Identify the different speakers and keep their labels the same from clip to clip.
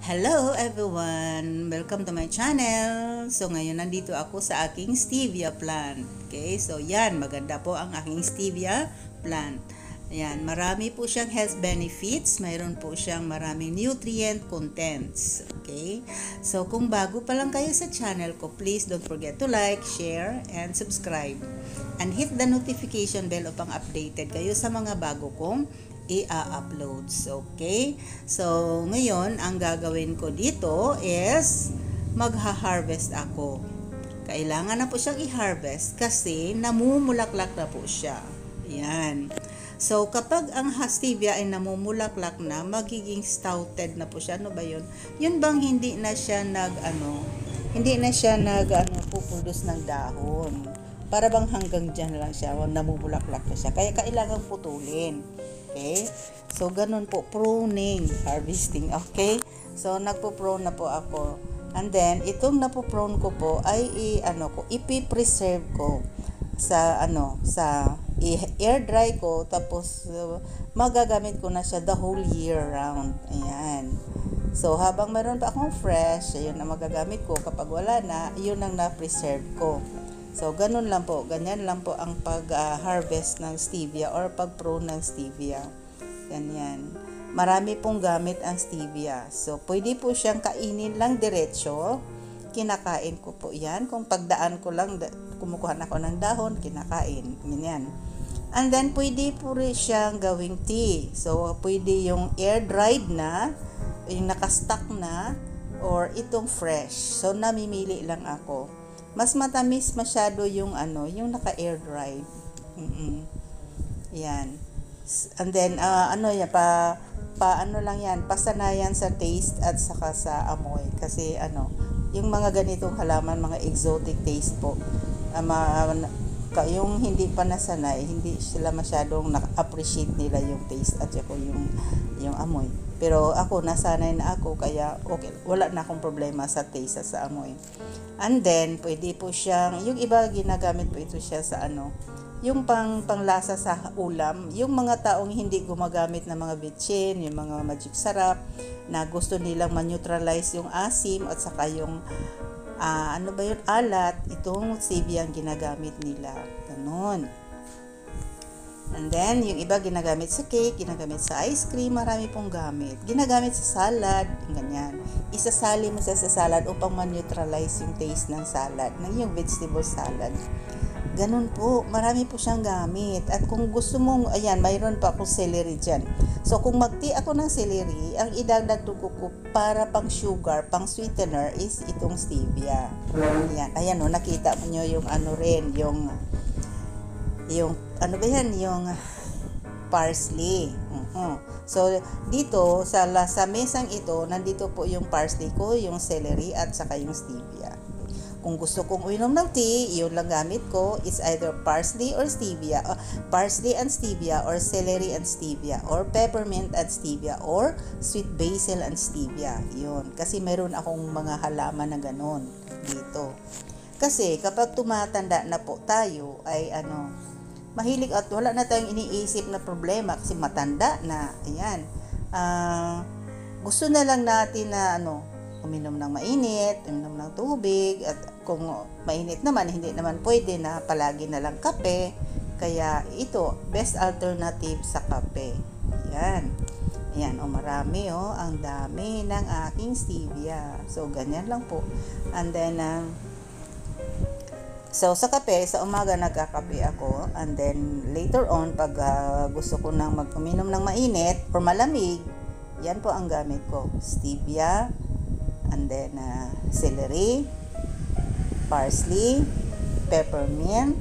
Speaker 1: Hello everyone! Welcome to my channel! So ngayon nandito ako sa aking stevia plant. Okay, so yan, maganda po ang aking stevia plant. Ayan, marami po siyang health benefits, mayroon po siyang maraming nutrient contents. Okay, so kung bago pa lang kayo sa channel ko, please don't forget to like, share, and subscribe. And hit the notification bell upang updated kayo sa mga bago kong i-uploads. Okay? So, ngayon, ang gagawin ko dito is magha-harvest ako. Kailangan na po siyang i-harvest kasi namumulaklak na po siya. Ayan. So, kapag ang stevia ay namumulaklak na, magiging stouted na po siya. Ano ba yun? Yun bang hindi na siya pupulos ng dahon. Para bang hanggang dyan lang siya, namumulaklak na siya. Kaya kailangan putulin. Okay? So, ganun po. Pruning, harvesting. Okay? So, nagpo-prune na po ako. And then, itong napo-prune ko po ay ipi-preserve ko sa air dry ko. Tapos, magagamit ko na siya the whole year round. Ayan. So, habang meron pa akong fresh, ayun na magagamit ko. Kapag wala na, yun ang na-preserve ko. So, ganun lang po. Ganyan lang po ang pag-harvest ng stevia or pag-prune ng stevia. Ganyan. Marami pong gamit ang stevia. So, pwede po siyang kainin lang diretso. Kinakain ko po yan. Kung pagdaan ko lang, kumukuha na ako ng dahon, kinakain. Ganyan. And then, pwede po rin siyang gawing tea. So, pwede yung air-dried na, yung nakastock na, or itong fresh. So, namimili lang ako. Mas matamis masyado yung yung naka-air dried. Yan. And then lang yan, pasanayan sa taste at saka sa amoy kasi yung mga ganitong halaman, mga exotic taste po. Yung hindi pa nasanay, hindi sila masyadong na-appreciate nila yung taste at saka yung amoy. Pero ako, nasanay na ako, kaya okay, wala na akong problema sa taste at sa amoy. And then, pwede po siyang, yung iba ginagamit po ito siya sa yung panglasa sa ulam, yung mga taong hindi gumagamit ng mga bitchin, yung mga magic sarap, na gusto nilang ma-neutralize yung asim at saka yung alat, itong stevia ang ginagamit nila. Ganun. And then, yung iba ginagamit sa cake, ginagamit sa ice cream, marami pong gamit. Ginagamit sa salad, ganyan. Isasali mo sa salad upang ma-neutralize yung taste ng salad, yung vegetable salad. Ganun po, marami po siyang gamit. At kung gusto mong, ayan, mayroon pa akong celery dyan. So, kung mag-tea ako ng celery, ang idagdag ko para pang sugar, pang sweetener is itong stevia. Ayan, ayan o, nakita mo nyo yung yung parsley. So, dito, sa mesang ito, nandito po yung parsley ko, yung celery, at saka yung stevia. Kung gusto kong uminom ng tea, yun lang gamit ko. It's either parsley or stevia, parsley and stevia, or celery and stevia, or peppermint and stevia, or sweet basil and stevia. Yun. Kasi meron akong mga halaman na ganon dito. Kasi kapag tumatanda na po tayo, ay mahilig at wala na tayong iniisip na problema kasi matanda na. Ayan. Gusto na lang natin na uminom ng mainit, uminom ng tubig, at kung mainit naman, hindi naman pwede na palagi na lang kape. Kaya ito, best alternative sa kape. Ayan. Ayan, marami ang dami ng aking stevia. So, ganyan lang po. And then, so, sa kape, sa umaga nagkakape ako. And then, later on, pag gusto ko nang uminom ng mainit or malamig, yan po ang gamit ko. Stevia, and then celery, parsley, peppermint,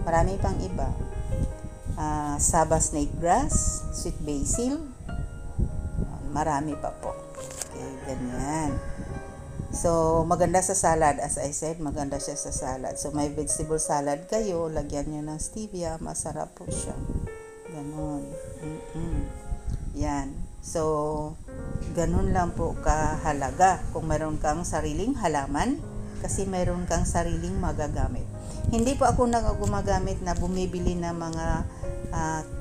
Speaker 1: marami pang iba. Saba snake grass, sweet basil, marami pa po. Okay, ganyan. So, maganda sa salad. As I said, maganda siya sa salad. So, may vegetable salad kayo, lagyan nyo ng stevia, masarap po siya. Ganon. Yan. So, ganun lang po kahalaga kung meron kang sariling halaman kasi meron kang sariling magagamit. Hindi po ako gumagamit na bumibili ng mga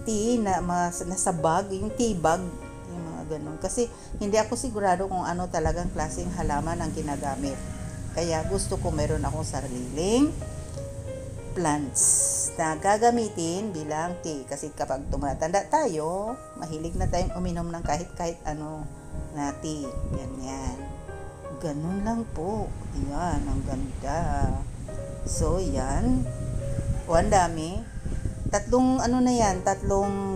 Speaker 1: tea na nasa bag, yung tea bag, yung mga ganun. Kasi hindi ako sigurado kung ano talagang klaseng halaman ang ginagamit. Kaya gusto ko meron akong sariling plants na gagamitin bilang tea. Kasi kapag tumatanda tayo, mahilig na tayong uminom ng kahit ano na tea. Ganyan. Ganun lang po. Yan, ang ganda. So, yan. O, ang dami. Tatlong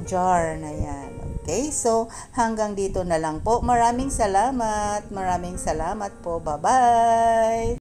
Speaker 1: jar na yan. Okay, so hanggang dito na lang po. Maraming salamat po. Bye-bye!